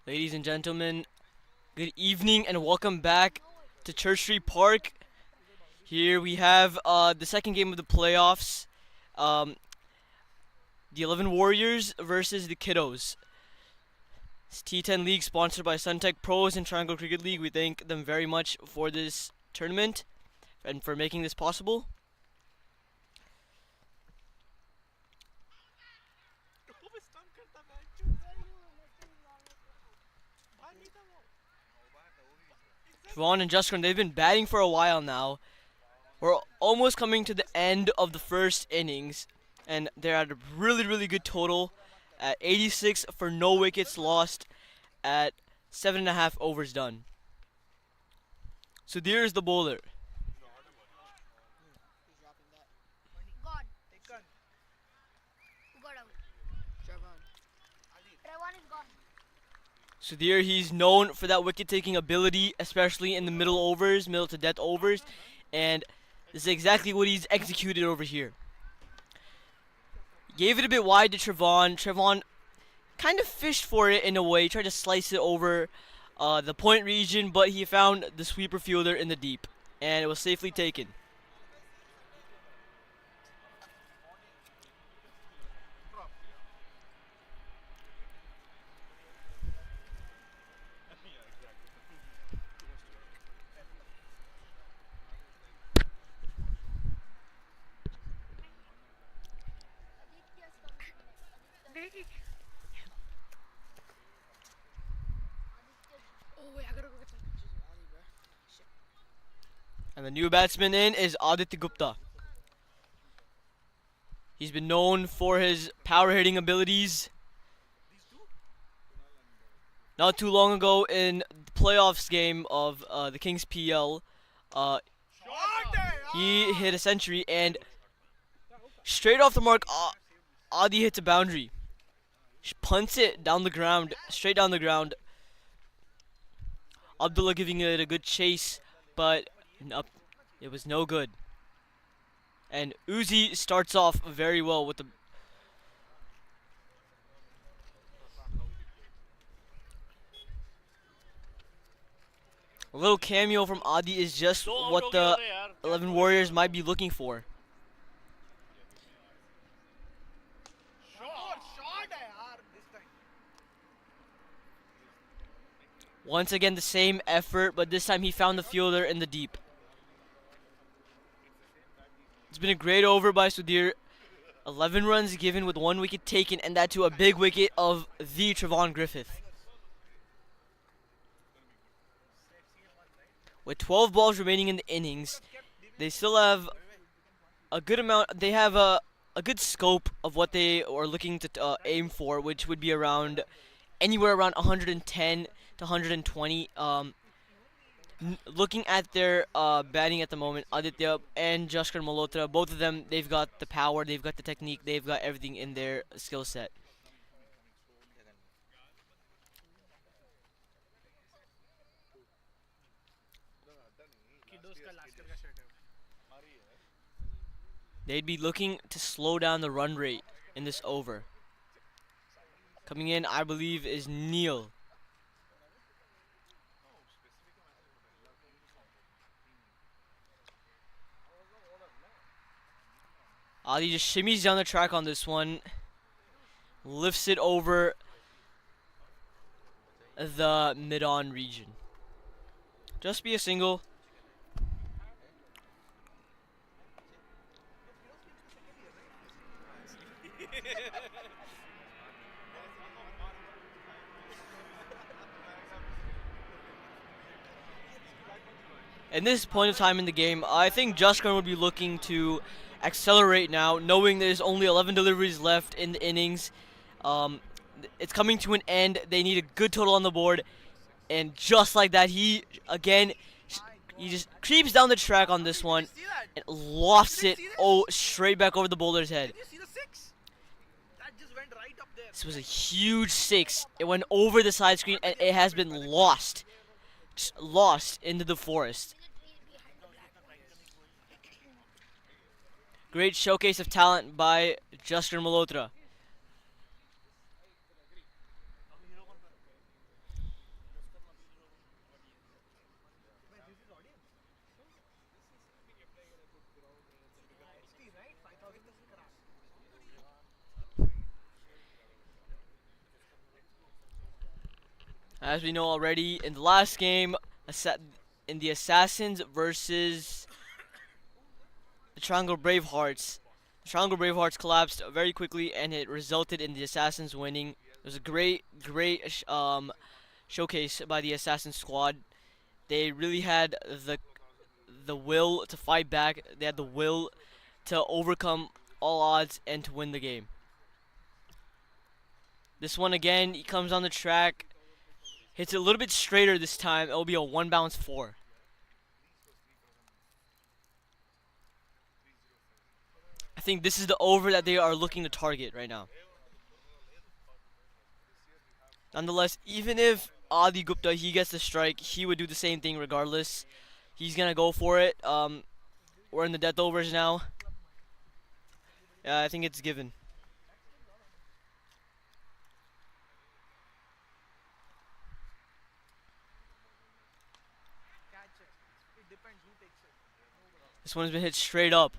Ladies and gentlemen, good evening and welcome back to Church Street Park. Here we have the second game of the playoffs. Um, the 11 Warriors versus the Kidos. It's T10 League sponsored by Suntech Pros and Triangle Cricket League. We thank them very much for this tournament and for making this possible. Vaughn and Justin, they've been batting for a while now. We're almost coming to the end of the first innings, and they're at a really good total at 86 for no wickets lost at 7.5 overs done. So there's the bowler. Sudhir, he's known for that wicket-taking ability, especially in the middle overs, middle to death overs, and this is exactly what he's executed over here. Gave it a bit wide to Trevon. Trevon kind of fished for it in a way, tried to slice it over the point region, but he found the sweeper fielder in the deep, and it was safely taken. And the new batsman in is Aditya Gupta. He's been known for his power hitting abilities. Not too long ago in the playoffs game of the Kings PL, he hit a century and straight off the mark, Adi hits a boundary. Punts it down the ground, straight down the ground. Abdullah giving it a good chase, but it was no good. And Uzi starts off very well with the a little cameo from Adi is just what the 11 Warriors might be looking for. Once again the same effort, but this time he found the fielder in the deep. It's been a great over by Sudhir. 11 runs given with 1 wicket taken, and that to a big wicket of the Trevon Griffith. With 12 balls remaining in the innings, they still have a good amount. They have a good scope of what they are looking to aim for, which would be around anywhere around 110 to 120. Looking at their batting at the moment, Aditya and Jaskar Malhotra, both of them, they've got the power, they've got the technique, they've got everything in their skill set. They'd be looking to slow down the run rate in this over. Coming in, I believe, is Neil. Adi just shimmies down the track on this one. Lifts it over the mid-on region. Just be a single. In this point of time in the game, I think Jaskar would be looking to accelerate now, knowing there's only 11 deliveries left in the innings. It's coming to an end. They need a good total on the board, and just like that, he just creeps down the track on this one and lofts it straight back over the bowler's head. This was a huge 6. It went over the side screen and it has been lost into the forest. Great showcase of talent by Jaskar Malhotra. As we know already, in the last game, in the Assassins versus the Triangle Bravehearts, the Triangle Bravehearts collapsed very quickly, and it resulted in the Assassins winning. It was a great showcase by the Assassin squad. They really had the will to fight back. They had the will to overcome all odds and to win the game. This one again, he comes on the track, hits it a little bit straighter this time. It'll be a one bounce four. I think this is the over that they are looking to target right now. Nonetheless, even if Adi Gupta he gets the strike, he would do the same thing regardless. He's gonna go for it. We're in the death overs now. Yeah, I think it's given. This one's been hit straight up.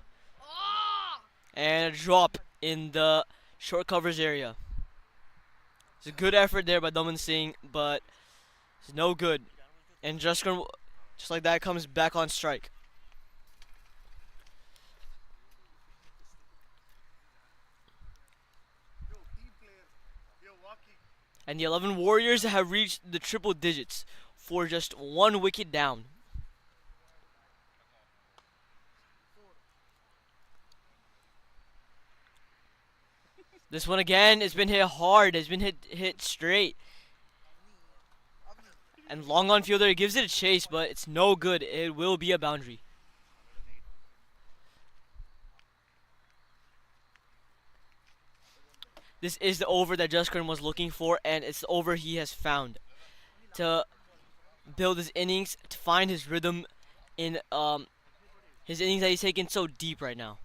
And a drop in the short covers area. It's a good effort there by Daman Singh, but it's no good. And just like that, comes back on strike. And the 11 Warriors have reached the triple digits for just one wicket down. This one again has been hit hard, has been hit straight. And long on fielder gives it a chase, but it's no good. It will be a boundary. This is the over that Jaskaran was looking for, and it's the over he has found to build his innings, to find his rhythm in his innings that he's taken so deep right now.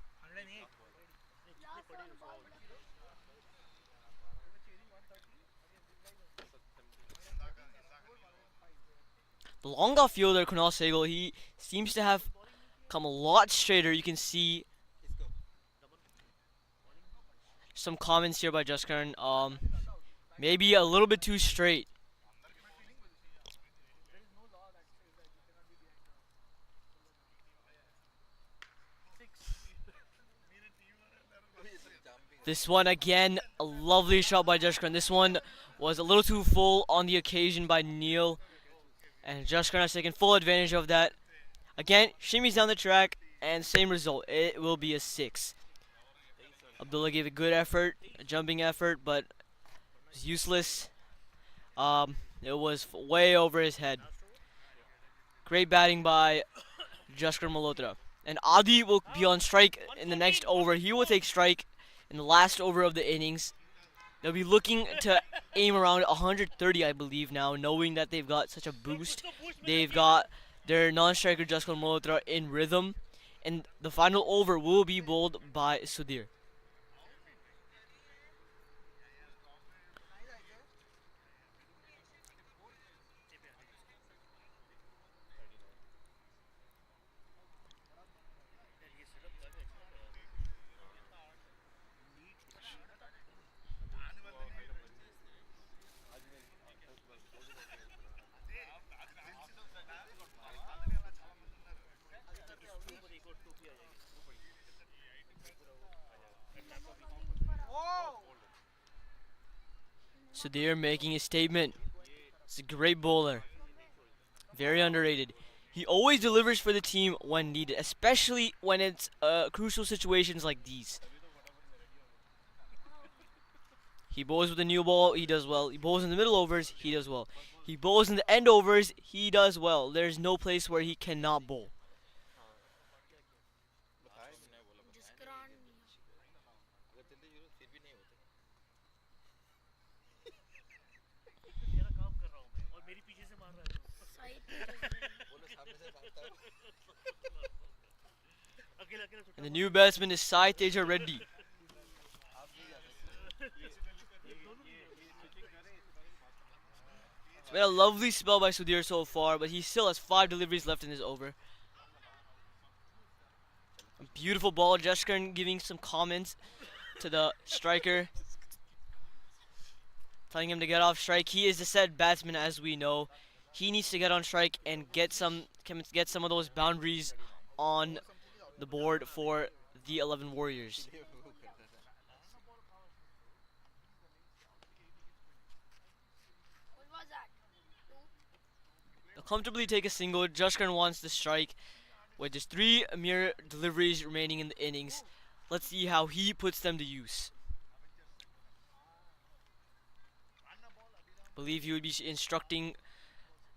The long off fielder, Kunal Sehgal, he seems to have come a lot straighter. You can see some comments here by Jaskaran. Maybe a little bit too straight. This one again, a lovely shot by Jaskaran. This one was a little too full on the occasion by Neil. And Jaskaran has taken full advantage of that. Again, shimmies down the track, and same result. It will be a 6. Abdullah gave a good effort, a jumping effort, but it was useless. It was way over his head. Great batting by Jaskaran Malhotra. And Adi will be on strike in the next over. He will take strike in the last over of the innings. They'll be looking to aim around 130, I believe, now, knowing that they've got such a boost. They've got their non-striker Jaskaran Malhotra in rhythm. And the final over will be bowled by Sudhir. Sudhir making a statement. He's a great bowler. Very underrated. He always delivers for the team when needed, especially when it's crucial situations like these. He bowls with the new ball, he does well. He bowls in the middle overs, he does well. He bowls in the end overs, he does well. There's no place where he cannot bowl. And the new batsman is Sai Teja Reddy. It's been a lovely spell by Sudhir so far, but he still has 5 deliveries left in his over. A beautiful ball. Jaskaran giving some comments to the striker telling him to get off strike. He is a set batsman, as we know. He needs to get on strike and get some of those boundaries on the board for the 11 Warriors. They'll comfortably take a single. Jushkar wants the strike with just 3 mere deliveries remaining in the innings. Let's see how he puts them to use. Believe he would be instructing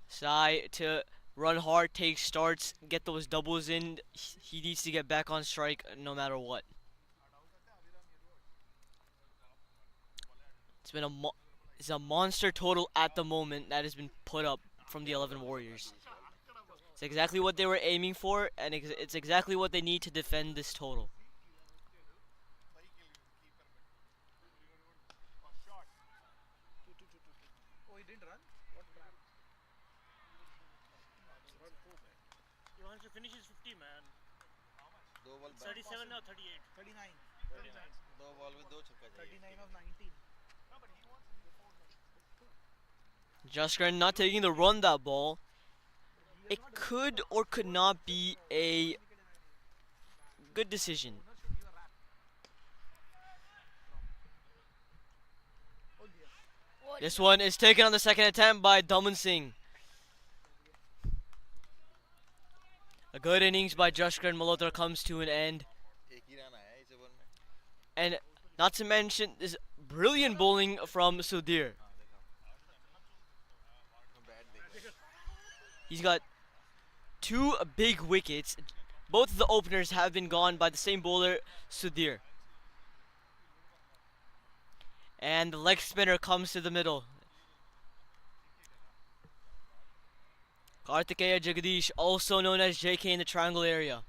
Sai to run hard, take starts, get those doubles in. He needs to get back on strike no matter what. It's a monster total at the moment that has been put up from the 11 Warriors. It's exactly what they were aiming for, and it's exactly what they need to defend this total. Jaskran not taking the run that ball. It could or could not be a good decision. This one is taken on the second attempt by Daman Singh. A good innings by Jaskran Malhotra comes to an end. And not to mention this brilliant bowling from Sudhir. He's got 2 big wickets. Both of the openers have been gone by the same bowler, Sudhir. And the leg spinner comes to the middle. Kartikeya Jagadish, also known as JK in the triangle area.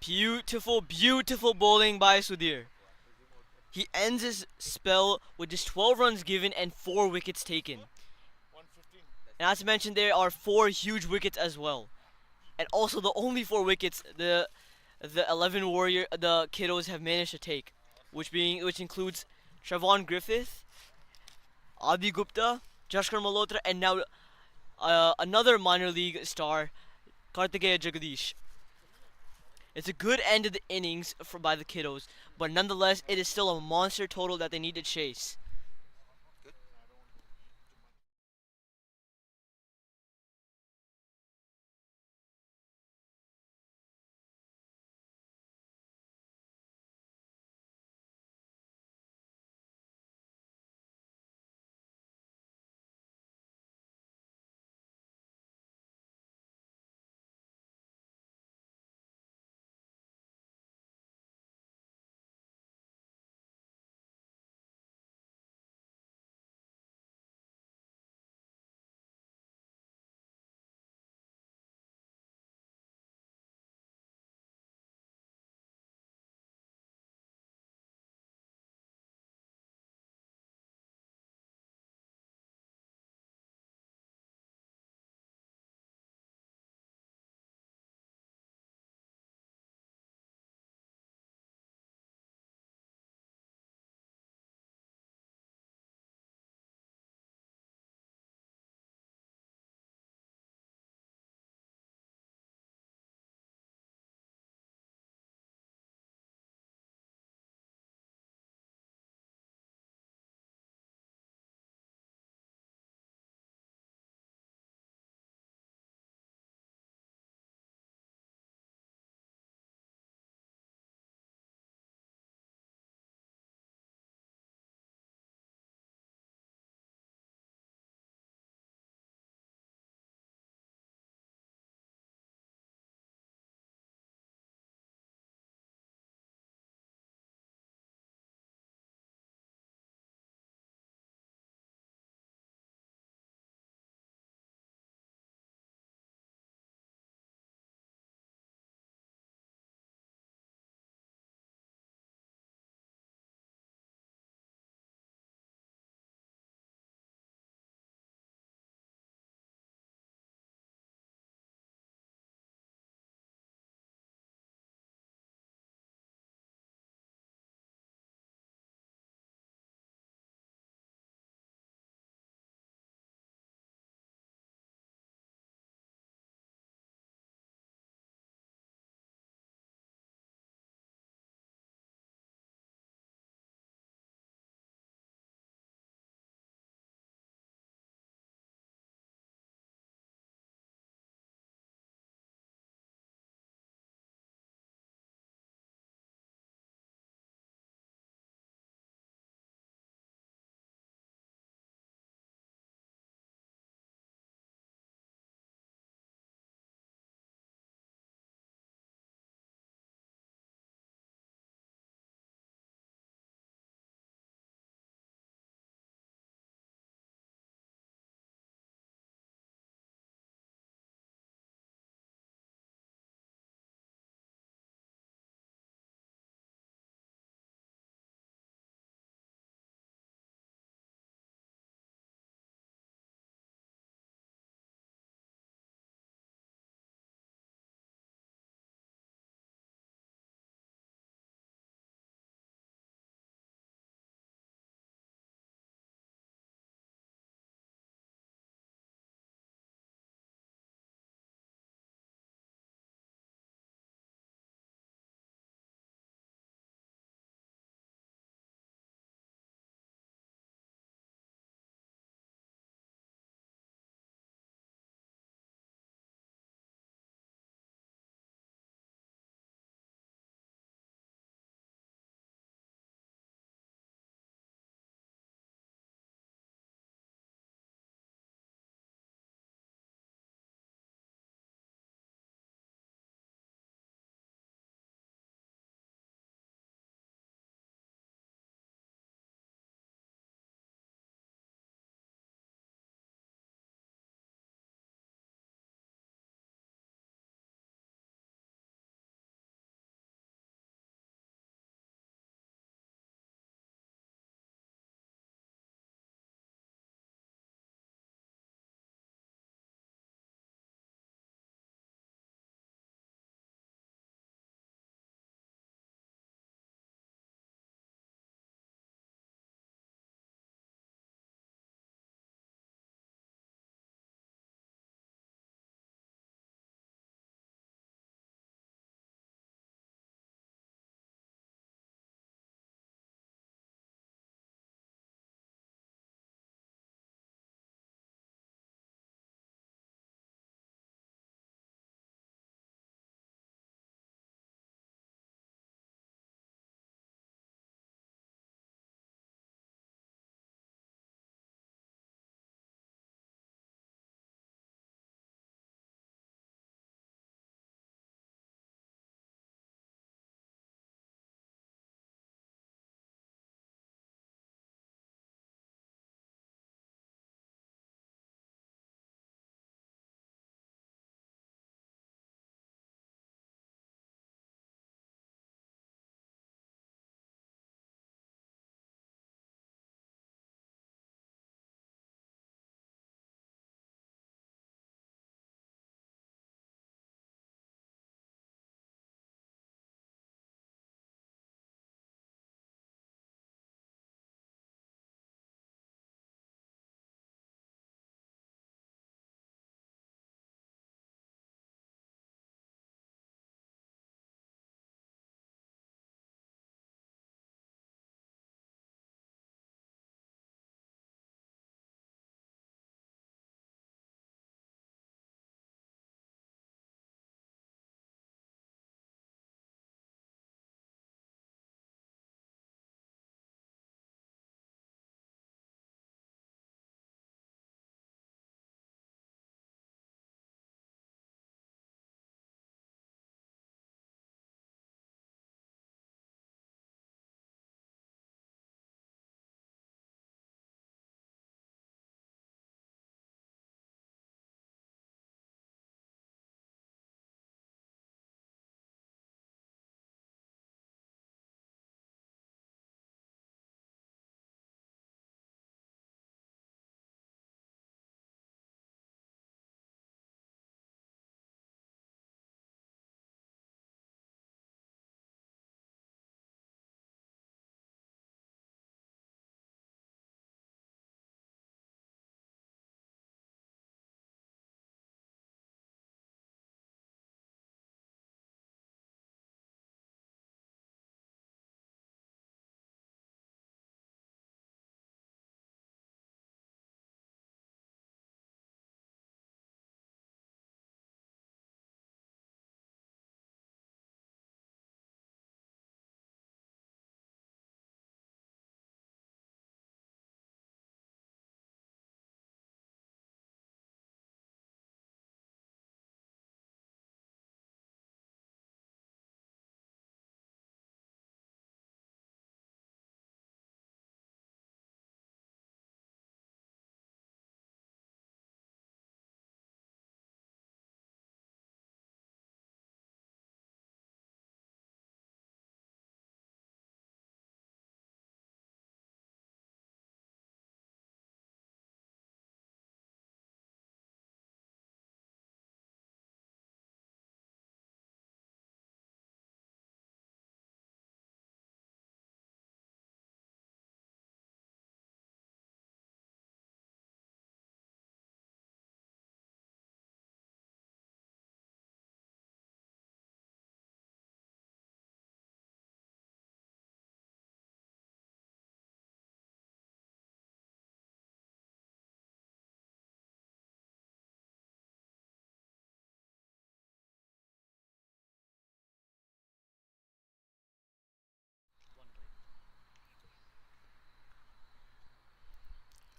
Beautiful, beautiful bowling by Sudhir. He ends his spell with just 12 runs given and 4 wickets taken. And as mentioned, there are 4 huge wickets as well. And also the only 4 wickets the 11 the Kidos have managed to take, which includes Travon Griffith, Adi Gupta, Jaskar Malhotra, and now another minor league star, Kartikeya Jagadish. It's a good end of the innings by the Kidos, but nonetheless, it is still a monster total that they need to chase.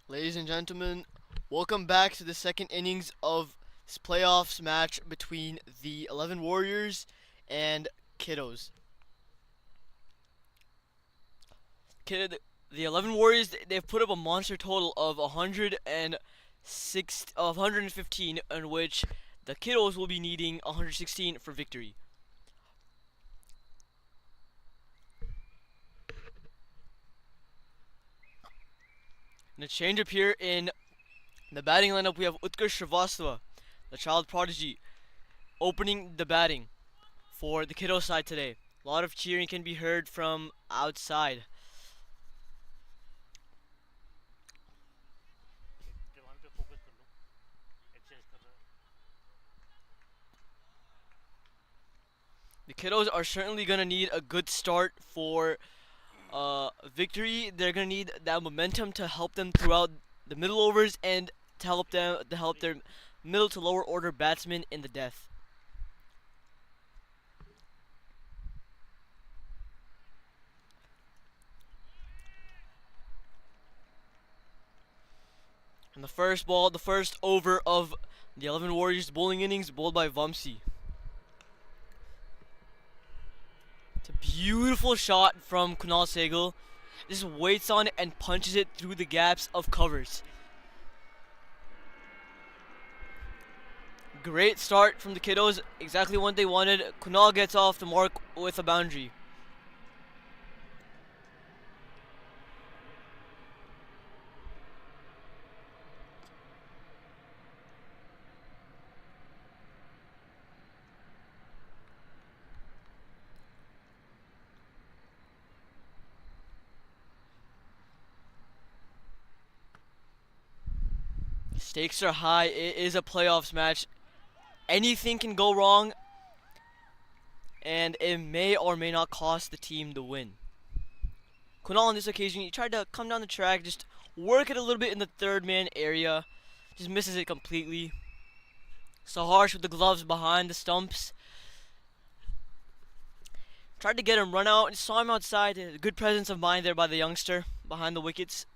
Ladies and gentlemen, welcome back to the second innings of this playoffs match between the 11 Warriors and Kidos. The 11 Warriors, they've put up a monster total of 115, in which the Kidos will be needing 116 for victory. In a change up here in the batting lineup, we have Utkarsh Srivastava, the child prodigy, opening the batting for the Kiddo side today. A lot of cheering can be heard from outside. The Kiddos are certainly going to need a good start for victory. They're going to need that momentum to help them throughout the middle overs and to help their middle to lower order batsmen in the death. And the first over of the 11 Warriors bowling innings, bowled by Vamsi. It's a beautiful shot from Kunal Sehgal. Just waits on it and punches it through the gaps of covers. Great start from the Kiddos, exactly what they wanted. Kunal gets off the mark with a boundary. Stakes are high. It is a playoffs match. Anything can go wrong, and it may or may not cost the team the win. Kunal on this occasion, he tried to come down the track, just work it a little bit in the third man area. Just misses it completely. So harsh with the gloves behind the stumps. Tried to get him run out, saw him outside. A good presence of mind there by the youngster behind the wickets.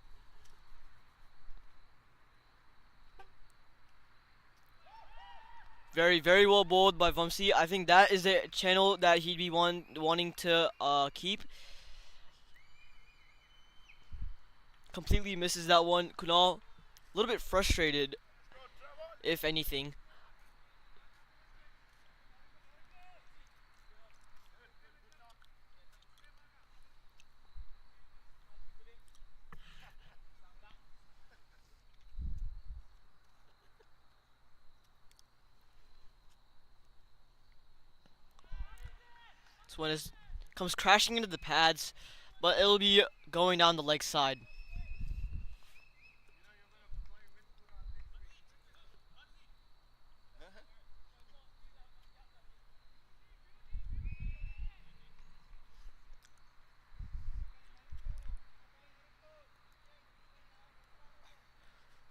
Very, very well bowled by Vamsi. I think that is the channel that he'd be wanting to keep. Completely misses that one. Kunal, a little bit frustrated, if anything. This one comes crashing into the pads, but it'll be going down the leg side.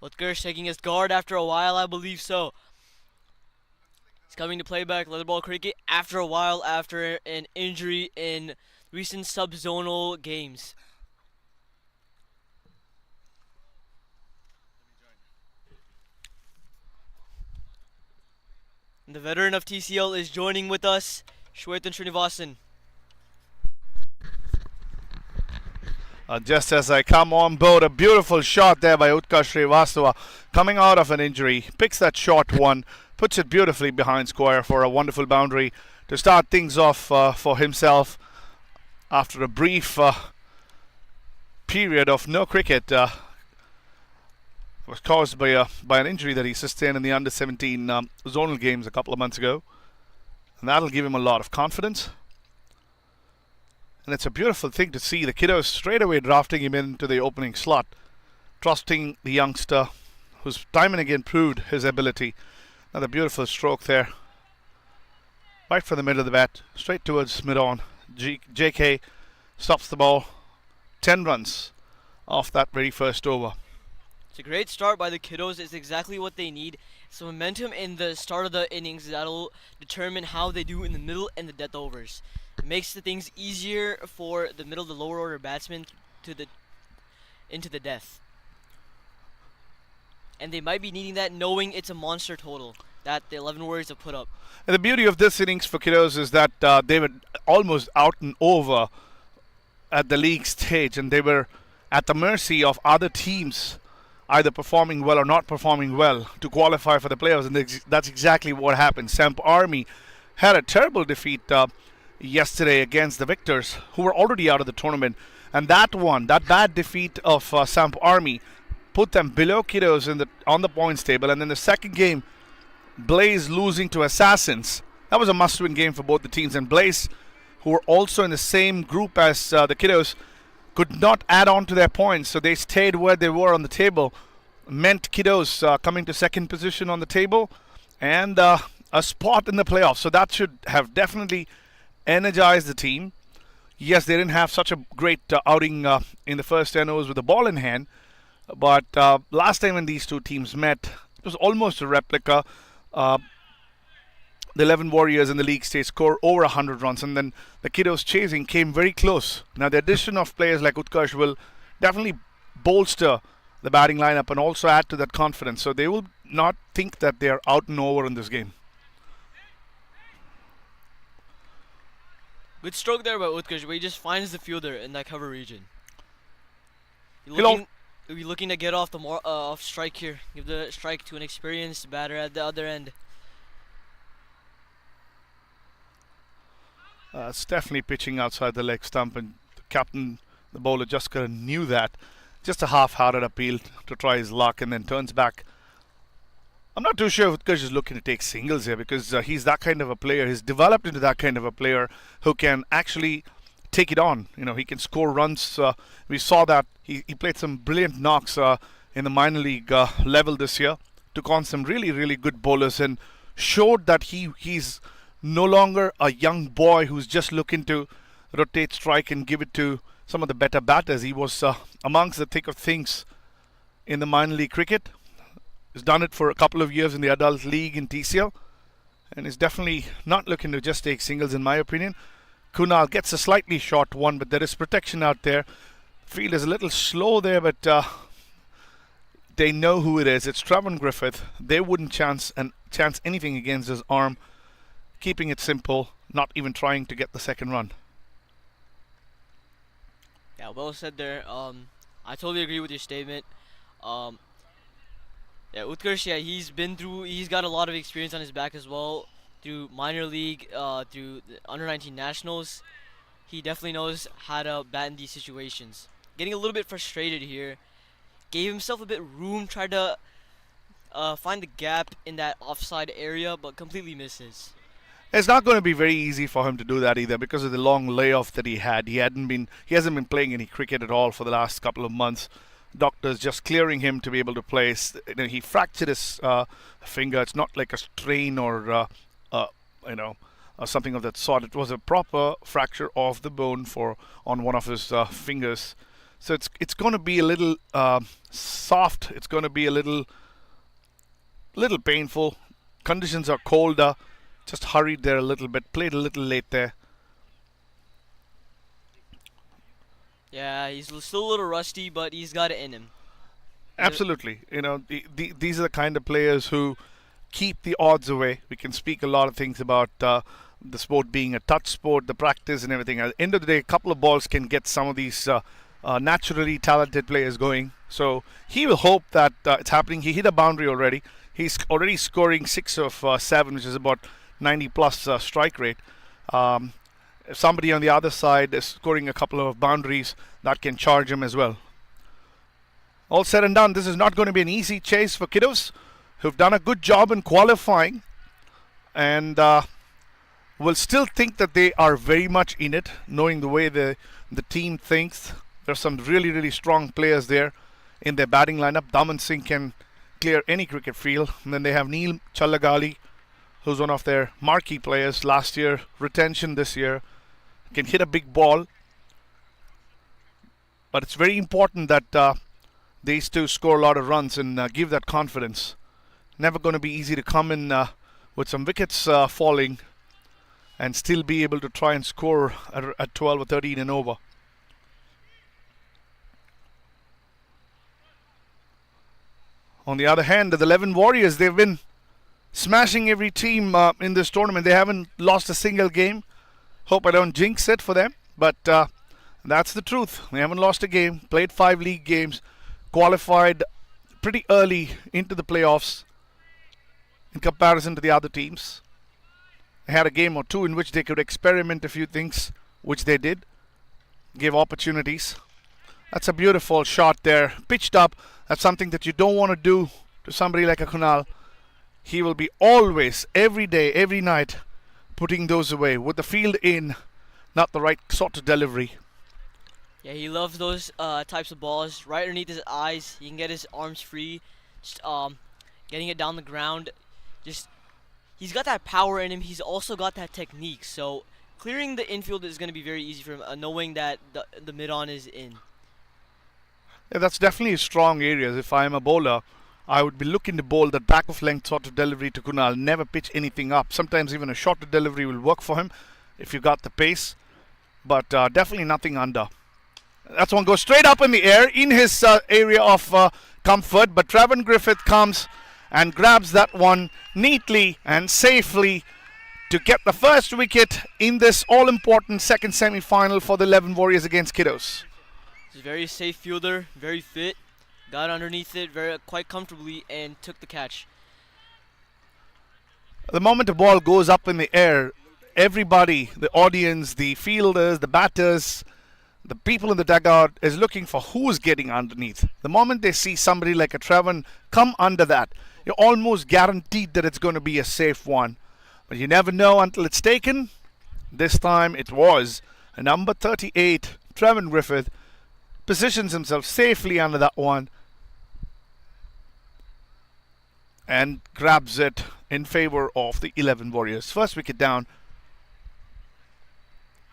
Utkarsh taking his guard after a while, I believe so. He's coming to play back leather ball cricket after a while after an injury in recent sub-zonal games. And the veteran of TCL is joining with us, Shwetan Srinivasan. Just as I come on board, a beautiful shot there by Utkarsh Srivastava coming out of an injury. Picks that short one, puts it beautifully behind square for a wonderful boundary to start things off for himself after a brief period of no cricket. Was caused by an injury that he sustained in the under-17 zonal games a couple of months ago. And that'll give him a lot of confidence. And it's a beautiful thing to see the Kiddos straight away drafting him into the opening slot, trusting the youngster who's time and again proved his ability. Another beautiful stroke there. Right from the middle of the bat, straight towards mid-on. JK stops the ball. 10 runs off that very first over. It's a great start by the Kiddos. It's exactly what they need. Some momentum in the start of the innings that'll determine how they do in the middle and the death overs. It makes the things easier for the middle to lower order batsmen into the death. and they might be needing that, knowing it's a monster total that the 11 Warriors have put up. And the beauty of this innings for Kidos is that they were almost out and over at the league stage, and they were at the mercy of other teams either performing well or not performing well to qualify for the playoffs, and that's exactly what happened. Samp Army had a terrible defeat yesterday against the Victors, who were already out of the tournament, and that bad defeat of Samp Army, put them below Kidos on the points table. And then the second game, Blaze losing to Assassins, that was a must-win game for both the teams, and Blaze, who were also in the same group as the Kidos, could not add on to their points, so they stayed where they were on the table. Meant Kidos coming to second position on the table and a spot in the playoffs. So that should have definitely energized the team. Yes, they didn't have such a great outing in the first 10 overs with the ball in hand, but last time when these two teams met, it was almost a replica. The 11 Warriors in the league stage score over 100 runs, and then the Kidos chasing came very close. Now the addition of players like Utkarsh will definitely bolster the batting lineup and also add to that confidence. So they will not think that they are out and over in this game. Good stroke there by Utkarsh, where he just finds the fielder in that cover region. He'll Looking to get off the off strike here. Give the strike to an experienced batter at the other end. It's definitely pitching outside the leg stump, and the captain, the bowler, just kind of knew that. Just a half-hearted appeal to try his luck, and then turns back. I'm not too sure if Utkarsh is looking to take singles here, because he's that kind of a player. He's developed into that kind of a player who can actually take it on. You know, he can score runs. We saw that he played some brilliant knocks in the minor league level this year. Took on some really, really good bowlers and showed that he's no longer a young boy who's just looking to rotate, strike, and give it to some of the better batters. He was amongst the thick of things in the minor league cricket. He's done it for a couple of years in the adult league in TCL, and is definitely not looking to just take singles, in my opinion. Kunal gets a slightly short one, but there is protection out there. Field is a little slow there, but they know who it is. It's Travan Griffith. They wouldn't chance anything against his arm. Keeping it simple, not even trying to get the second run. Yeah, well said there. I totally agree with your statement. Yeah, Utkarsh, yeah, he's got a lot of experience on his back as well, through minor league, through the under-19 nationals. He definitely knows how to bat in these situations. Getting a little bit frustrated here. Gave himself a bit of room, tried to find the gap in that offside area, but completely misses. It's not going to be very easy for him to do that either, because of the long layoff that he had. He hasn't been playing any cricket at all for the last couple of months. Doctors just clearing him to be able to play. He fractured his finger. It's not like a strain or something of that sort. It was a proper fracture of the bone on one of his fingers. So it's going to be a little soft. It's going to be a little painful. Conditions are colder. Just hurried there a little bit. Played a little late there. Yeah, he's still a little rusty, but he's got it in him. Absolutely. You know, these are the kind of players who keep the odds away. We can speak a lot of things about the sport being a touch sport, the practice and everything. At the end of the day, a couple of balls can get some of these naturally talented players going. So he will hope that it's happening. He hit a boundary already. He's already scoring 6 of 7, which is about 90 plus strike rate. If somebody on the other side is scoring a couple of boundaries, that can charge him as well. All said and done, this is not going to be an easy chase for Kidos, who've done a good job in qualifying, and will still think that they are very much in it, knowing the way the team thinks. There's some really, really strong players there in their batting lineup. Daman Singh can clear any cricket field. And then they have Neil Challagali, who's one of their marquee players last year, retention this year, can hit a big ball. But it's very important that these two score a lot of runs and give that confidence. Never going to be easy to come in with some wickets falling and still be able to try and score at 12 or 13 and over. On the other hand, the 11 Warriors, they've been smashing every team in this tournament. They haven't lost a single game. Hope I don't jinx it for them, but that's the truth. They haven't lost a game, played 5 league games, qualified pretty early into the playoffs in comparison to the other teams. They had a game or two in which they could experiment a few things, which they did. Gave opportunities. That's a beautiful shot there. Pitched up. That's something that you don't want to do to somebody like a Kunal. He will be always, every day, every night, putting those away. With the field in, not the right sort of delivery. Yeah, he loves those types of balls right underneath his eyes. He can get his arms free, just getting it down the ground. Just he's got that power in him. He's also got that technique. So clearing the infield is going to be very easy for him, knowing that the mid-on is in. Yeah, that's definitely strong areas. If I am a bowler, I would be looking to bowl that back of length sort of delivery to Kunal. Never pitch anything up. Sometimes even a shorter delivery will work for him if you got the pace. But definitely nothing under. That's one goes straight up in the air in his area of comfort. But Trevor Griffith comes and grabs that one neatly and safely to get the first wicket in this all-important second semi-final for the 11 Warriors against Kidos. He's a very safe fielder, very fit. Got underneath it quite comfortably and took the catch. The moment the ball goes up in the air, everybody, the audience, the fielders, the batters, the people in the dugout is looking for who's getting underneath. The moment they see somebody like a Trevor come under that, you're almost guaranteed that it's going to be a safe one. But you never know until it's taken. This time it was number 38, Trevor Griffith, positions himself safely under that one and grabs it in favor of the 11 Warriors. First wicket down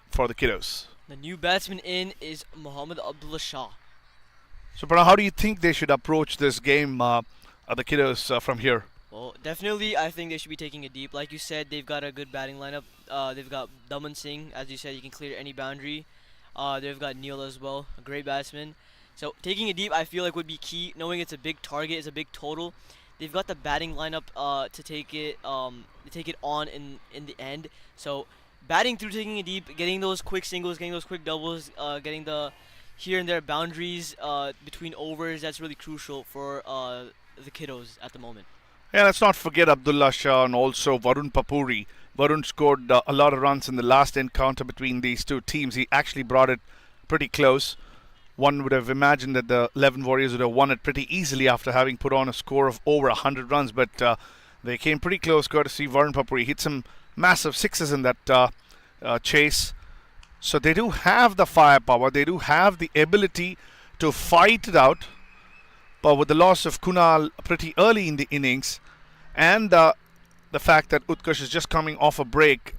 for the Kidos. The new batsman in is Muhammad Abdullah Shah. So, Pranav, how do you think they should approach this game, the Kidos, from here? Well, definitely, I think they should be taking it deep. Like you said, they've got a good batting lineup. They've got Daman Singh, as you said, he can clear any boundary. They've got Neil as well, a great batsman. So taking it deep, I feel like would be key. Knowing it's a big target, it's a big total. They've got the batting lineup to take it on in the end. So batting through, taking it deep, getting those quick singles, getting those quick doubles, getting the here and there boundaries between overs. That's really crucial for the Kidos at the moment. Yeah, let's not forget Abdullah Shah and also Varun Papuri. Varun scored a lot of runs in the last encounter between these two teams. He actually brought it pretty close. One would have imagined that the 11 Warriors would have won it pretty easily after having put on a score of over 100 runs. But they came pretty close, courtesy Varun Papuri. Hit some massive sixes in that chase. So they do have the firepower. They do have the ability to fight it out. But with the loss of Kunal pretty early in the innings and the fact that Utkarsh is just coming off a break,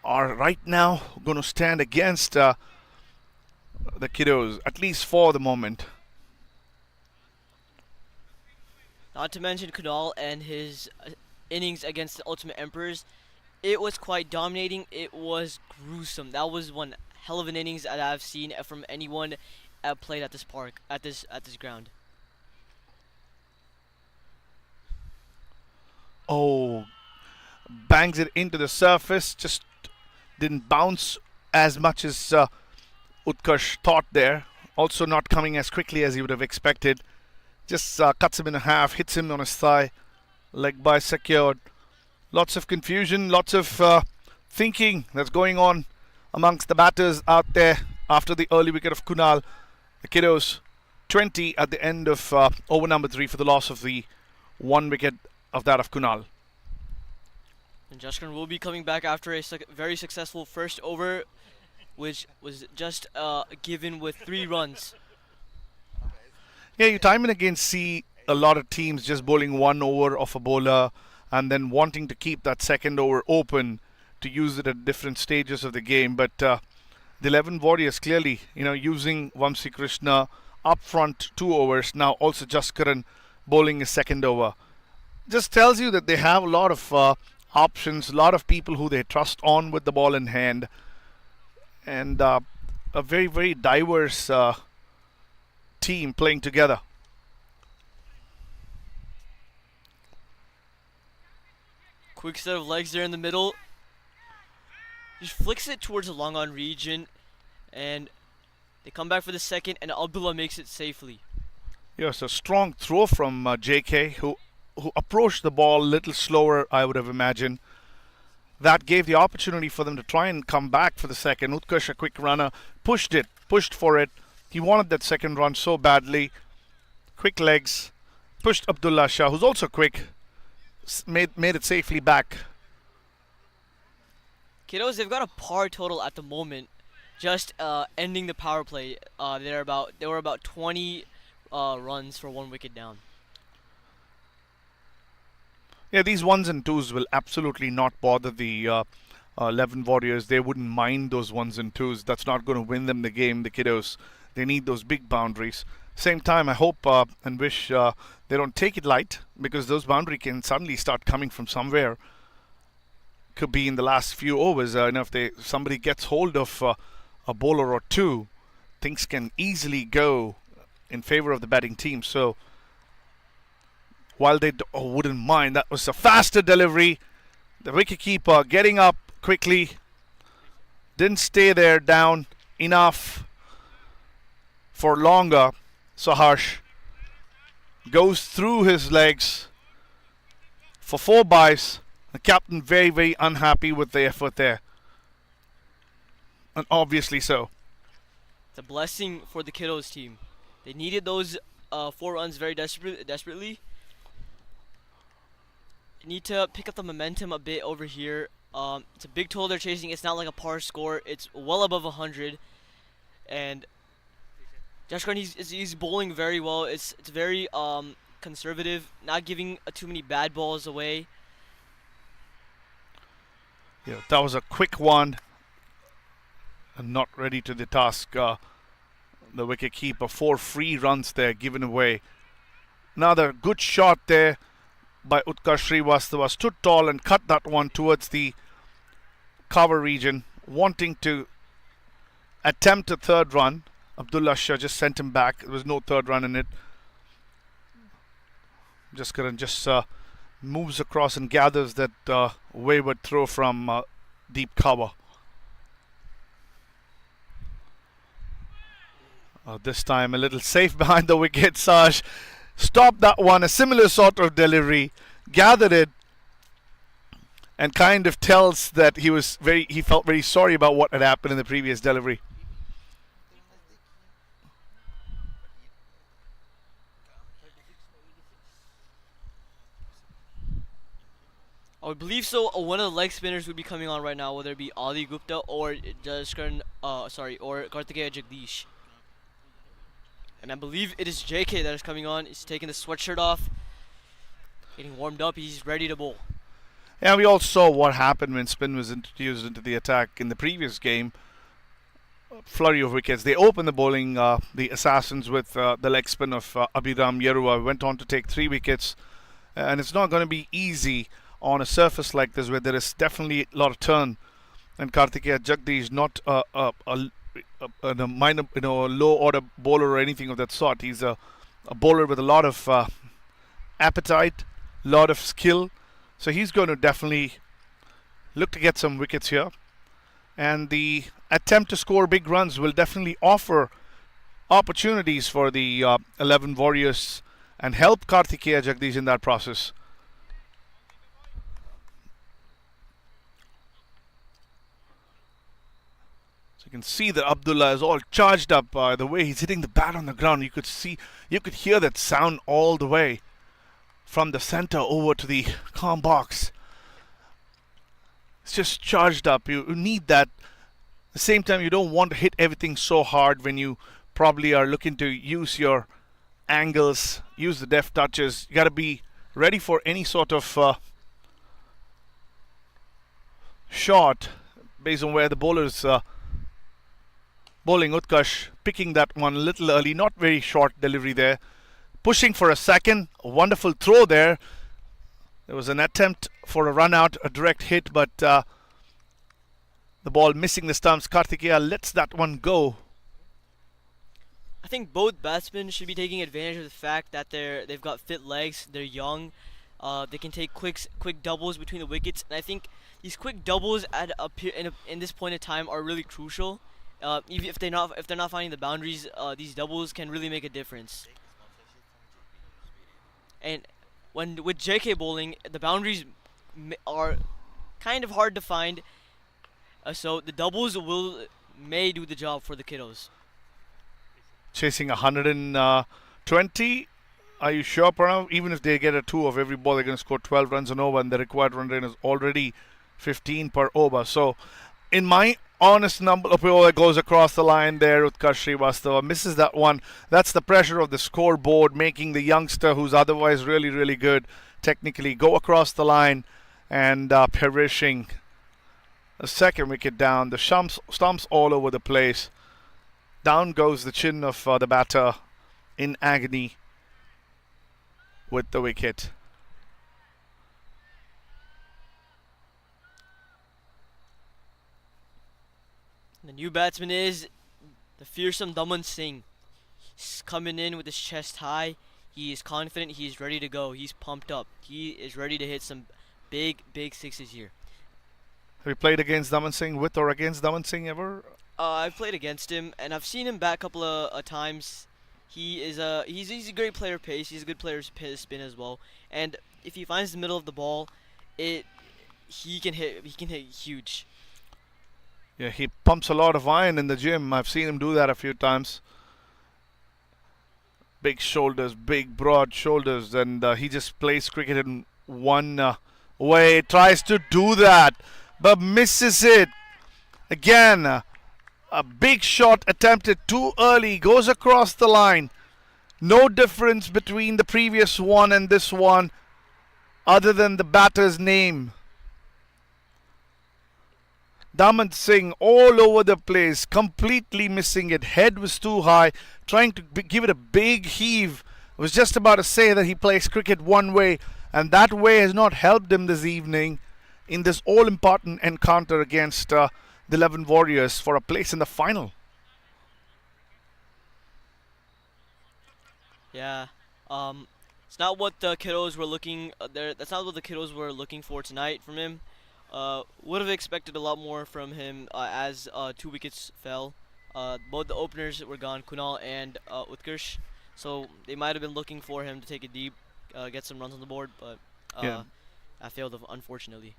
are right now going to stand against the Kidos, at least for the moment. Not to mention Kunal and his innings against the Ultimate Emperors. It was quite dominating. It was gruesome. That was one hell of an innings that I've seen from anyone played at this park, at this ground. Oh, bangs it into the surface. Just didn't bounce as much as Utkarsh thought there. Also not coming as quickly as he would have expected. Just cuts him in half, hits him on his thigh. Leg by secured. Lots of confusion, lots of thinking that's going on amongst the batters out there after the early wicket of Kunal. The Kidos 20 at the end of over number 3 for the loss of the one wicket of that of Kunal. And Jashkar will be coming back after a very successful first over, which was just given with 3 runs. Yeah, you time and again see a lot of teams just bowling one over of a bowler and then wanting to keep that second over open to use it at different stages of the game. But the 11 Warriors clearly, using Vamsi Krishna up front 2 overs, now also Jaskaran bowling a second over. Just tells you that they have a lot of options, a lot of people who they trust on with the ball in hand, and a very, very diverse team playing together. quick set of legs there in the middle. Just flicks it towards the long on region, and they come back for the second, and Abdullah makes it safely. Yes, a strong throw from JK, who approached the ball a little slower, I would have imagined. That gave the opportunity for them to try and come back for the second. Utkarsh, a quick runner, pushed for it. He wanted that second run so badly. Quick legs, pushed Abdullah Shah, who's also quick, made it safely back. Kidos, they've got a par total at the moment, just ending the power play. They were about 20 runs for 1 wicket down. Yeah, these ones and twos will absolutely not bother the 11 Warriors. They wouldn't mind those ones and twos. That's not going to win them the game, the Kidos. They need those big boundaries. Same time, I hope and wish they don't take it light, because those boundaries can suddenly start coming from somewhere. Could be in the last few overs. If somebody gets hold of a bowler or two, things can easily go in favor of the batting team. So while they wouldn't mind, that was a faster delivery. The wicketkeeper getting up quickly, didn't stay there down enough for longer. So Harsh goes through his legs for 4 byes. The captain very, very unhappy with the effort there. And obviously so. It's a blessing for the Kidos team. They needed those 4 runs very desperately. They need to pick up the momentum a bit over here. It's a big total they're chasing. It's not like a par score. It's well above 100. And Josh Grant, he's bowling very well. It's very conservative, not giving too many bad balls away. Yeah, that was a quick one. And not ready to the task. The wicket keeper, 4 free runs there given away. Another good shot there by Utkarsh Srivastava. Stood tall and cut that one towards the cover region, wanting to attempt a third run. Abdullah Shah just sent him back. There was no third run in it. Just moves across and gathers that wayward throw from deep cover. This time a little safe behind the wicket. Saj stopped that one. A similar sort of delivery. Gathered it. And kind of tells that he felt very sorry about what had happened in the previous delivery. I would believe so. One of the leg spinners would be coming on right now, whether it be Ali Gupta or Kartikeya Jagdish. And I believe it is JK that is coming on. He's taking the sweatshirt off, getting warmed up. He's ready to bowl. Yeah, we all saw what happened when spin was introduced into the attack in the previous game. Flurry of wickets. They opened the bowling, the Assassins, with the leg spin of Abhiram Yerua. Went on to take 3 wickets. And it's not going to be easy on a surface like this, where there is definitely a lot of turn. And Kartikeya Jagdish, not a minor, low order bowler or anything of that sort. He's a bowler with a lot of appetite, lot of skill. So he's going to definitely look to get some wickets here. And the attempt to score big runs will definitely offer opportunities for the 11 Warriors and help Kartikeya Jagdish in that process. So you can see that Abdullah is all charged up by the way he's hitting the bat on the ground. You could hear that sound all the way from the center over to the calm box. It's just charged up. You need that. At the same time, you don't want to hit everything so hard when you probably are looking to use your angles, use the deft touches. You got to be ready for any sort of shot based on where the bowler's bowling. Utkarsh picking that one a little early, not very short delivery there. Pushing for a second, a wonderful throw there. There was an attempt for a run out, a direct hit, but the ball missing the stumps. Kartikeya lets that one go. I think both batsmen should be taking advantage of the fact that they've got fit legs, they're young, They can take quick doubles between the wickets, and I think these quick doubles at in this point in time are really crucial. Even if they're not finding the boundaries, these doubles can really make a difference. And when with JK bowling, the boundaries are kind of hard to find. So the doubles may do the job for the kiddos. Chasing 120. Are you sure, Pranav? Even if they get a 2 of every ball, they're going to score 12 runs an over, and the required run rate is already 15 per over. So, in my honest number of people that goes across the line there, Utkarsh Srivastava misses that one. That's the pressure of the scoreboard, making the youngster, who's otherwise really, really good technically, go across the line and perishing. The second wicket down. The stumps all over the place. Down goes the chin of the batter in agony with the wicket. The new batsman is the fearsome Daman Singh. He's coming in with his chest high. He is confident. He's ready to go. He's pumped up. He is ready to hit some big sixes here. Have you played against Daman Singh, with or against Daman Singh ever? I've played against him, and I've seen him bat a couple of times. He's a great player pace. He's a good player spin as well. And if he finds the middle of the ball, he can hit huge. Yeah, he pumps a lot of iron in the gym. I've seen him do that a few times. Big shoulders, big broad shoulders, and he just plays cricket in one way. Tries to do that, but misses it. Again, a big shot attempted too early, goes across the line. No difference between the previous one and this one, other than the batter's name. Daman Singh all over the place, completely missing it. Head was too high, trying to give it a big heave. I was just about to say that he plays cricket one way, and that way has not helped him this evening in this all-important encounter against the 11 Warriors for a place in the final. Yeah, it's not what the kiddos were looking. That's not what the kiddos were looking for tonight from him. Would have expected a lot more from him as 2 wickets fell. Both the openers were gone, Kunal and Utkarsh. So they might have been looking for him to take it deep, get some runs on the board, but Yeah. that failed unfortunately.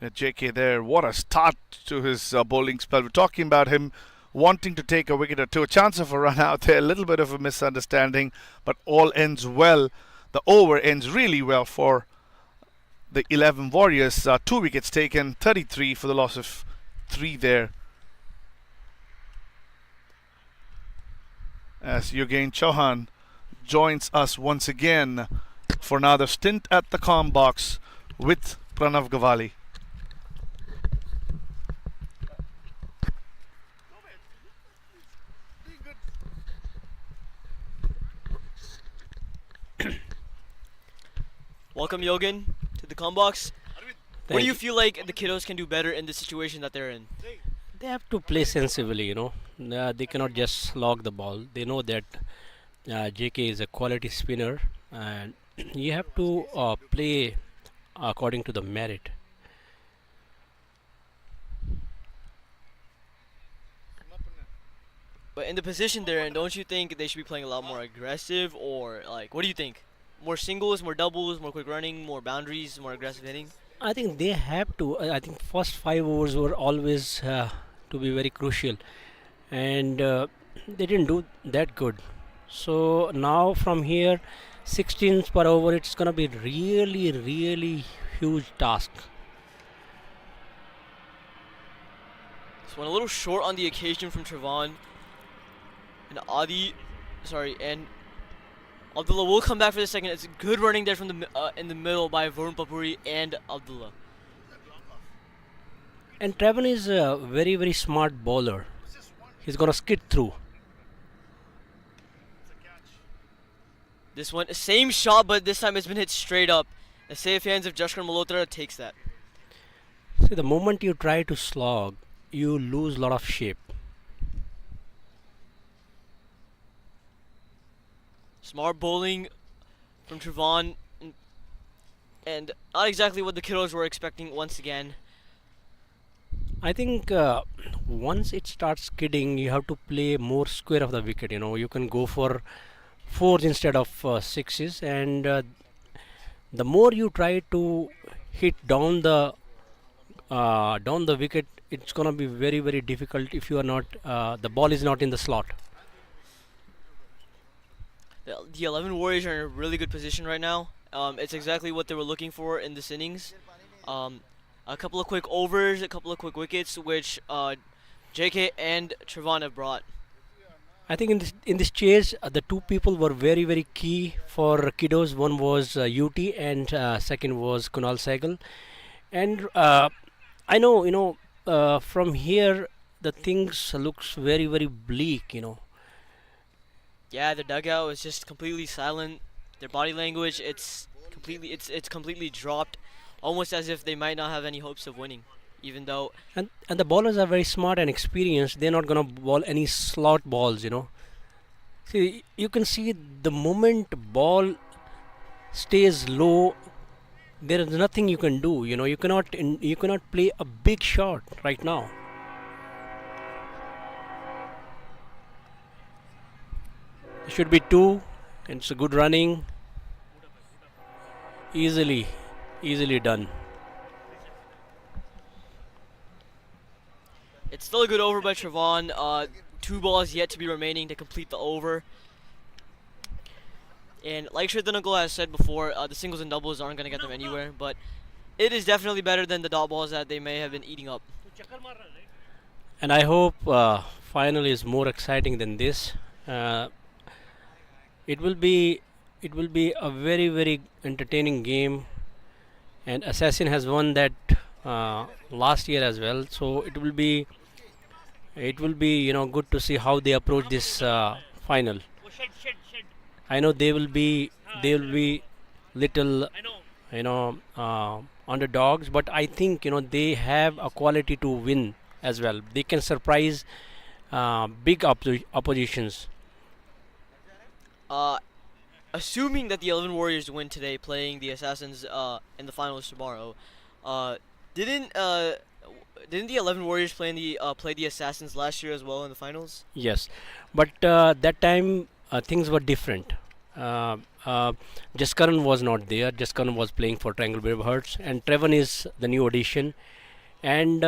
JK there, what a start to his bowling spell. We're talking about him wanting to take a wicket or two. A chance of a run out there, a little bit of a misunderstanding, but all ends well. The over ends really well for the 11 Warriors. 2 wickets taken, 33 for the loss of 3 there. As Yogen Chauhan joins us once again for another stint at the comm box with Pranav Gavali. Welcome, Yogan, to the combox. What do you Thank feel like the kiddos can do better in the situation that they're in? They have to play sensibly, they cannot just slog the ball. They know that JK is a quality spinner, and you have to play according to the merit. But in the position they're in, don't you think they should be playing a lot more aggressive, or like, what do you think? More singles, more doubles, more quick running, more boundaries, more aggressive hitting? I think they have to. I think first 5 overs were always to be very crucial, and they didn't do that good. So now from here, 16s per over, it's gonna be really huge task. This one a little short on the occasion from Trevon. And and Abdullah will come back for the second. It's good running there from in the middle by Varun Papuri and Abdullah. And Trevor is a very smart bowler. He's gonna skid through. This one, same shot, but this time it's been hit straight up. The safe hands of Jashkar Malhotra takes that. See, the moment you try to slog, you lose a lot of shape. Smart bowling from Trevon, and not exactly what the Kidos were expecting once again. I think once it starts kidding, you have to play more square of the wicket. You can go for fours instead of sixes, and the more you try to hit down the wicket, it's gonna be very very difficult if you are not the ball is not in the slot. The 11 Warriors are in a really good position right now. It's exactly what they were looking for in this innings. Um, a couple of quick overs, a couple of quick wickets, which JK and Trevon have brought. I think in this chase, the two people were very very key for Kidos. One was UT, and second was Kunal Sehgal. And I know, from here the things looks very very bleak. Yeah, the dugout is just completely silent. Their body language, it's completely dropped, almost as if they might not have any hopes of winning, even though And the bowlers are very smart and experienced. They're not gonna bowl any slot balls. See, you can see the moment ball stays low, there is nothing you can do. You cannot play a big shot right now. It should be two. It's a good running, easily, easily done. it's still a good over by Trevon. Two balls yet to be remaining to complete the over. And like Shridanagul has said before, the singles and doubles aren't going to get them anywhere, but it is definitely better than the dot balls that they may have been eating up. And I hope final is more exciting than this. Uh, it will be it will be a very very entertaining game, and Assassin has won that last year as well. So it will be good to see how they approach this final. I know they will be little underdogs, but I think they have a quality to win as well. They can surprise big oppositions. Uh, Assuming that the 11 Warriors win today, playing the Assassins in the finals tomorrow, uh, didn't uh, didn't the 11 Warriors play the Assassins last year as well in the finals? Yes, but that time things were different. Uh, uh, Jaskaran was not there. Jaskaran was playing for Triangle Hearts, and Trevon is the new addition. And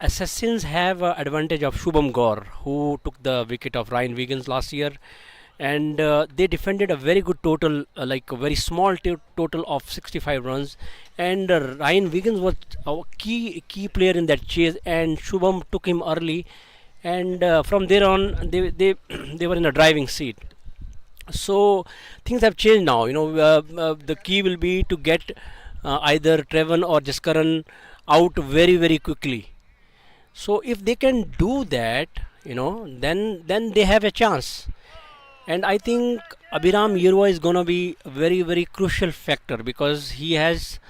Assassins have advantage of Shubham Gaur, who took the wicket of Ryan Wiggins last year, and they defended a very good total, like a very small total of 65 runs. And Ryan Wiggins was a key player in that chase, and Shubham took him early, and from there on they they were in a driving seat. So things have changed now. The key will be to get either Trevon or Jaskaran out very very quickly. So if they can do that, then they have a chance. And I think Abhiram Yerwa is gonna be a very very crucial factor, because he has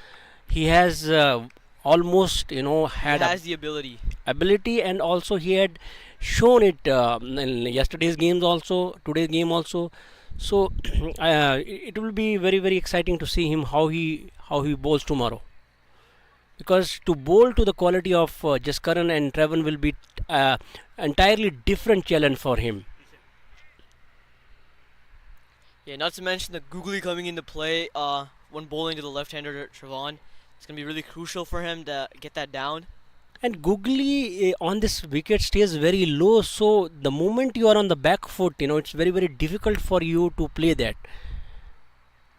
almost He had a has the ability. ability, and also he had shown it in yesterday's games also, today's game also. So it will be very very exciting to see him how he bowls tomorrow, because to bowl to the quality of Jaskaran and Trevon will be uh, entirely different challenge for him. Yeah, not to mention the googly coming into play when bowling to the left-hander Trevon. It's gonna be really crucial for him to get that down. And Googly on this wicket stays very low, so the moment you are on the back foot, it's very very difficult for you to play that,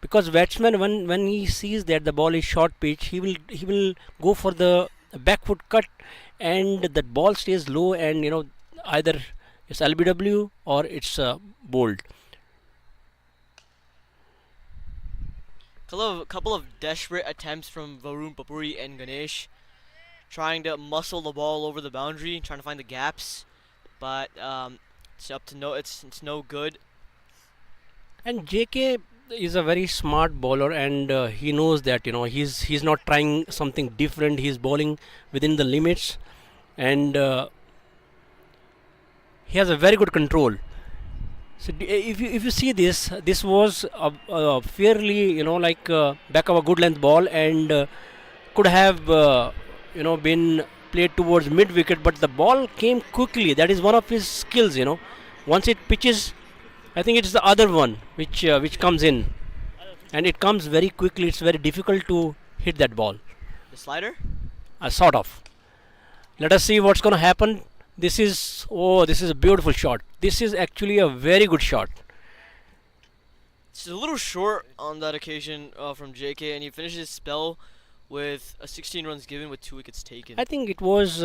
because batsman, when he sees that the ball is short pitch, he will go for the back foot cut, and that ball stays low, and either it's LBW or it's bowled. Couple of desperate attempts from Varun Papuri and Ganesh, trying to muscle the ball over the boundary, trying to find the gaps, but it's no good. And JK is a very smart bowler, and he knows that he's not trying something different. He's bowling within the limits, and he has a very good control. So if you see this, this was a fairly like back of a good length ball, and could have been played towards mid wicket, but the ball came quickly. That is one of his skills. Once it pitches, I think it's the other one which comes in, and it comes very quickly. It's very difficult to hit that ball. The slider. Sort of. Let us see what's going to happen. This is a beautiful shot. This is actually a very good shot. It's a little short on that occasion from JK, and he finishes his spell with a 16 runs given with 2 wickets taken. I think it was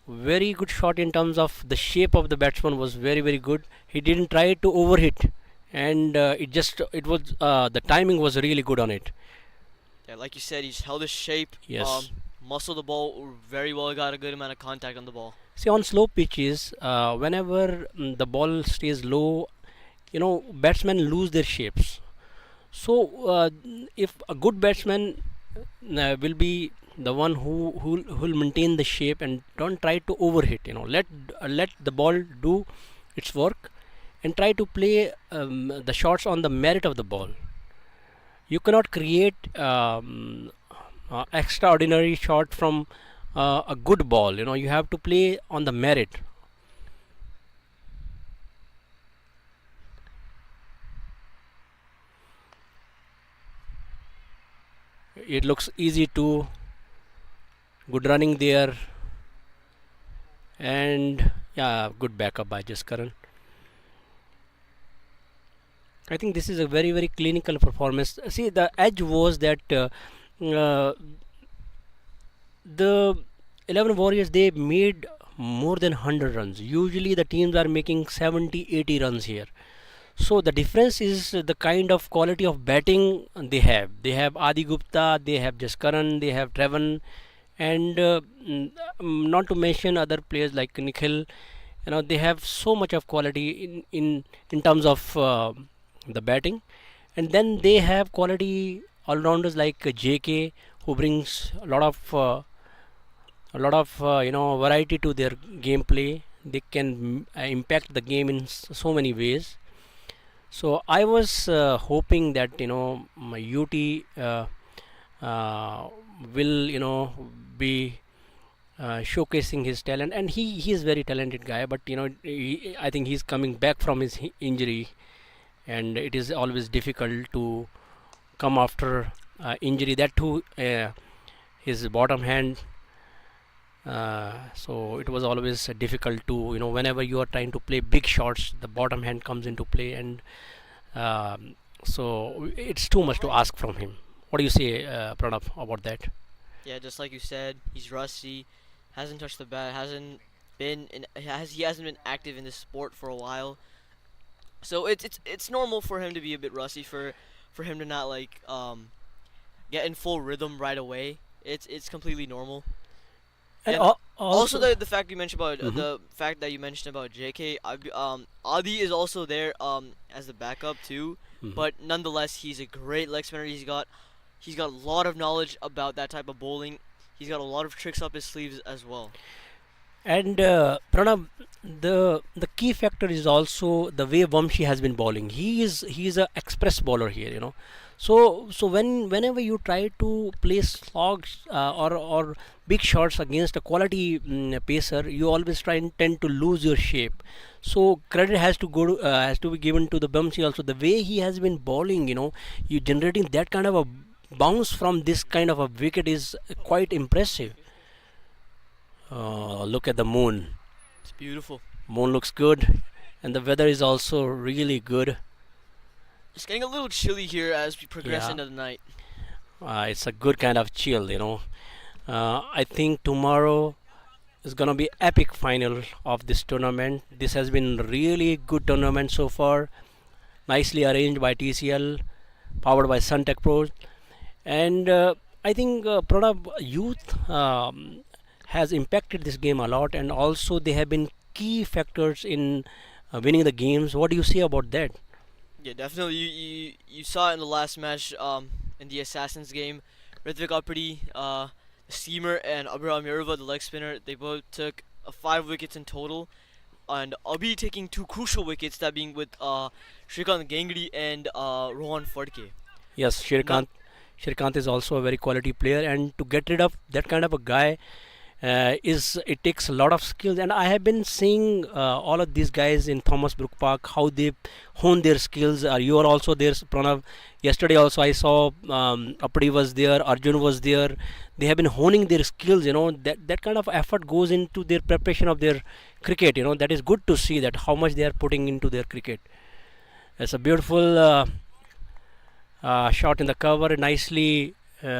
very good shot in terms of the shape of the batsman was very very good. He didn't try to overhit, and it was the timing was really good on it. Yeah, like you said, he's held his shape. Yes. Muscled the ball very well. Got a good amount of contact on the ball. See, on slow pitches, whenever the ball stays low, batsmen lose their shapes. So, if a good batsman will be the one who will maintain the shape and don't try to overhit, let the ball do its work and try to play the shots on the merit of the ball. You cannot create extraordinary shot from a good ball. You have to play on the merit. It looks easy to good running there, and yeah, good backup by Jaskaran. I think this is a very very clinical performance. See, the edge was that the 11 Warriors, they made more than 100 runs. Usually the teams are making 70, 80 runs here. So the difference is the kind of quality of batting they have. They have Adi Gupta, they have Jaskaran, they have Trevan, and not to mention other players like Nikhil. They have so much of quality in terms of the batting, and then they have quality all rounders like JK, who brings a lot of variety to their gameplay. They can impact the game in so many ways. So I was hoping that my UT will be showcasing his talent, and he is very talented guy. But I think he's coming back from his injury, and it is always difficult to come after injury. That too, his bottom hand. So it was always difficult to whenever you are trying to play big shots, the bottom hand comes into play, and so it's too much to ask from him. What do you say, Pranav, about that? Yeah, just like you said, he's rusty. Hasn't touched the bat. He hasn't been active in this sport for a while. So it's normal for him to be a bit rusty, for him to not get in full rhythm right away. It's completely normal. And And also also, the fact you mentioned about Mhm. the fact that you mentioned about JK, Adi is also there as the backup too, Mhm. but nonetheless he's a great leg spinner. He's got a lot of knowledge about that type of bowling. He's got a lot of tricks up his sleeves as well. And Pranav, the key factor is also the way Vamshi has been bowling. He is a express bowler here. So whenever you try to play slogs or big shots against a quality pacer, you always tend to lose your shape. So credit has to be given to the Vamshi also. The way he has been bowling, you generating that kind of a bounce from this kind of a wicket is quite impressive. Look at the moon. It's beautiful. Moon looks good, and the weather is also really good. It's getting a little chilly here as we progress Yeah, into the night. it's a good kind of chill. I think tomorrow is gonna be epic final of this tournament. This has been really good tournament so far. Nicely arranged by TCL, powered by Suntech Pro, and I think Pranab, youth has impacted this game a lot, and also they have been key factors in winning the games. What do you say about that? Yeah, definitely. You saw it in the last match in the Assassins game. Ritvik Aprdi, the seamer, and Abraham Yorova, the leg spinner. They both took 5 wickets in total. and I'll be taking two crucial wickets, that being with Shrikant Gangri and Rohan Fadke. Yes, Not Shrikant is also a very quality player, and to get rid of that kind of a guy is it takes a lot of skills. And I have been seeing all of these guys in Thomas Brook Park how they hone their skills. You are also there, Pranav. Yesterday also I saw Apadi was there, Arjun was there. They have been honing their skills. That kind of effort goes into their preparation of their cricket. That is good to see that how much they are putting into their cricket. It's a beautiful shot in the cover, nicely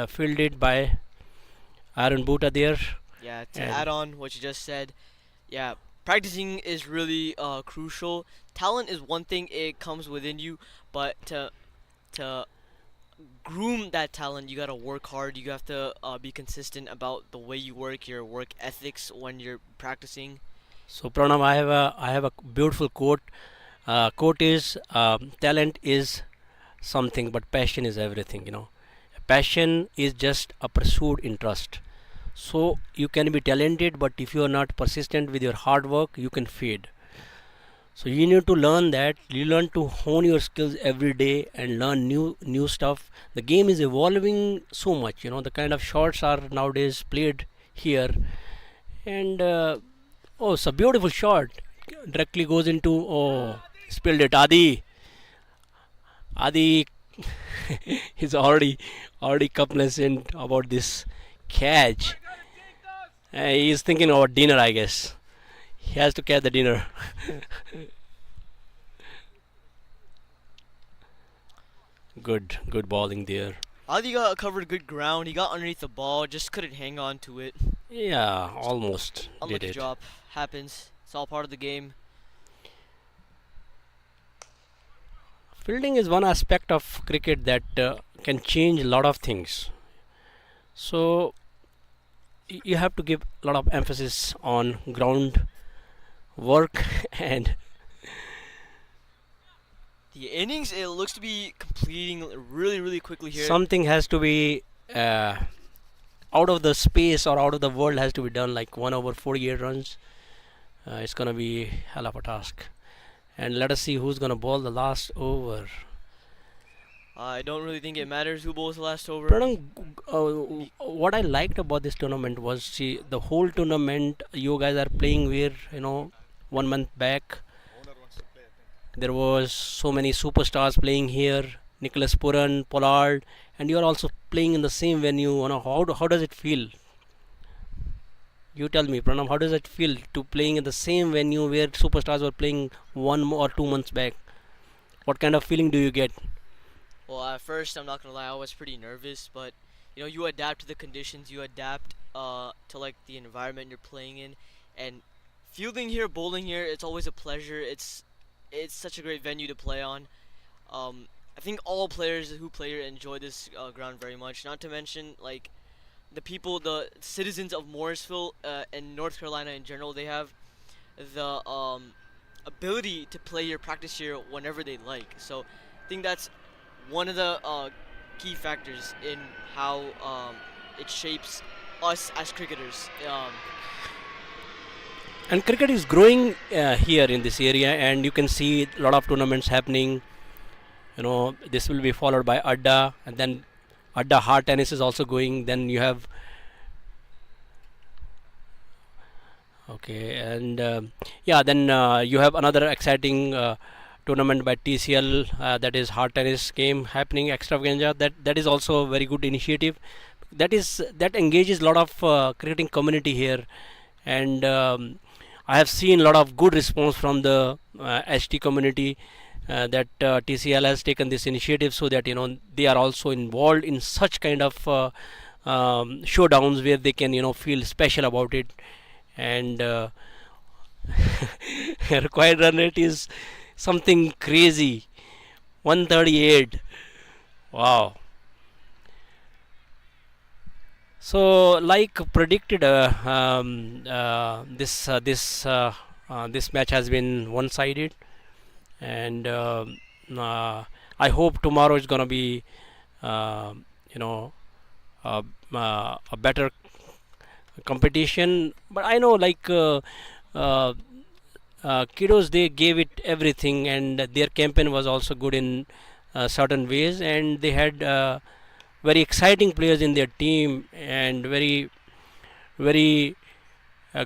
fielded by Aaron Boota there. Yeah, to And add on what you just said, yeah, practicing is really crucial. Talent is one thing; it comes within you, but to groom that talent, you gotta work hard. You have to be consistent about the way you work, your work ethics when you're practicing. so Pranav, I have a beautiful quote. Quote is talent is something, but passion is everything. Passion is just a pursued interest. So you can be talented, but if you are not persistent with your hard work, you can fade. So you need to learn that. You learn to hone your skills every day and learn new stuff. The game is evolving so much. The kind of shots are nowadays played here, and oh, it's a beautiful shot. Directly goes into, oh, spilled it. Adi is already complacent about this catch. He is thinking about dinner, I guess. He has to catch the dinner. Good bowling there. Adi got covered good ground. He got underneath the ball, just couldn't hang on to it. Yeah, almost did Unlucky it. drop. Happens. It's all part of the game. Fielding is one aspect of cricket that can change a lot of things. So you have to give a lot of emphasis on ground work and The innings, it looks to be completing really, really quickly here. something has to be uh, out of the space or out of the world has to be done, like 1 over 48 runs. It's gonna be hell of a task. And let us see who's gonna bowl the last over. I don't really think it matters who bowls the last over. Pranam, what I liked about this tournament was, see, the whole tournament you guys are playing where 1 month back there was so many superstars playing here, Nicholas Puran, Pollard, and you are also playing in the same venue. How does it feel? You tell me, Pranam, how does it feel to playing in the same venue where superstars were playing 1 or 2 months back? What kind of feeling do you get? Well, at first, I'm not gonna lie, I was pretty nervous, but you adapt to the conditions, you adapt to like the environment you're playing in, and fielding here, bowling here, it's always a pleasure. It's such a great venue to play on. I think all players who play here enjoy this ground very much. Not to mention like the people, the citizens of Morrisville and North Carolina in general, they have the ability to play your practice here whenever they like. So I think that's one of the key factors in how it shapes us as cricketers. And cricket is growing here in this area, and you can see a lot of tournaments happening. This will be followed by Adda, and then Adda hard tennis is also going. Then you have, okay, and yeah, then you have another exciting tournament by TCL, that is hard tennis game happening extravaganza. That is also a very good initiative. That engages a lot of cricketing community here, and I have seen a lot of good response from the HT community, that TCL has taken this initiative so that they are also involved in such kind of showdowns where they can feel special about it. And required run rate is something crazy, 138. Wow. So, like predicted, this match has been one-sided, and I hope tomorrow is gonna be, you know, a better competition. But I know, like, Kidos, they gave it everything, and their campaign was also good in certain ways, and they had very exciting players in their team and very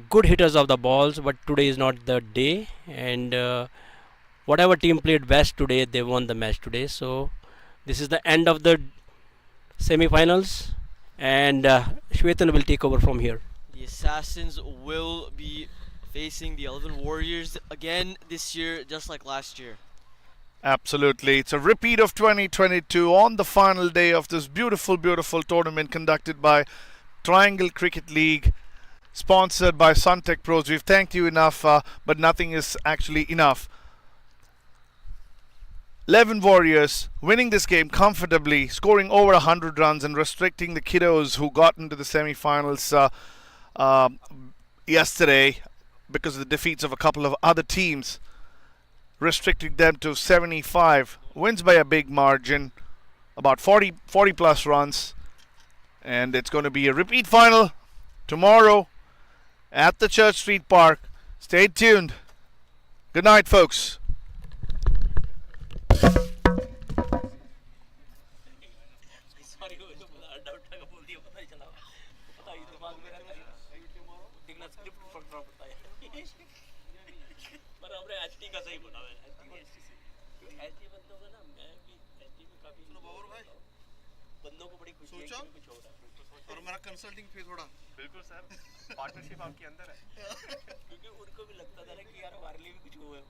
good hitters of the balls. But today is not the day, and whatever team played best today, they won the match today. So this is the end of the semi-finals, and Shwetan will take over from here. The Assassins will be facing the 11 Warriors again this year, just like last year. Absolutely. It's a repeat of 2022 on the final day of this beautiful, beautiful tournament conducted by Triangle Cricket League, sponsored by Suntech Pros. We've thanked you enough, but nothing is actually enough. 11 Warriors winning this game comfortably, scoring over 100 runs and restricting the Kidos who got into the semi-finals yesterday because of the defeats of a couple of other teams, restricting them to 75. Wins by a big margin, about 40 plus runs. And it's going to be a repeat final tomorrow at the Church Street Park. Stay tuned. Good night, folks. सोचा और हमारा consulting फी थोड़ा बिल्कुल sir, partnership आपके अंदर है क्योंकि उनको भी लगता था ना कि यार हमारे लिए भी कुछ हुआ है।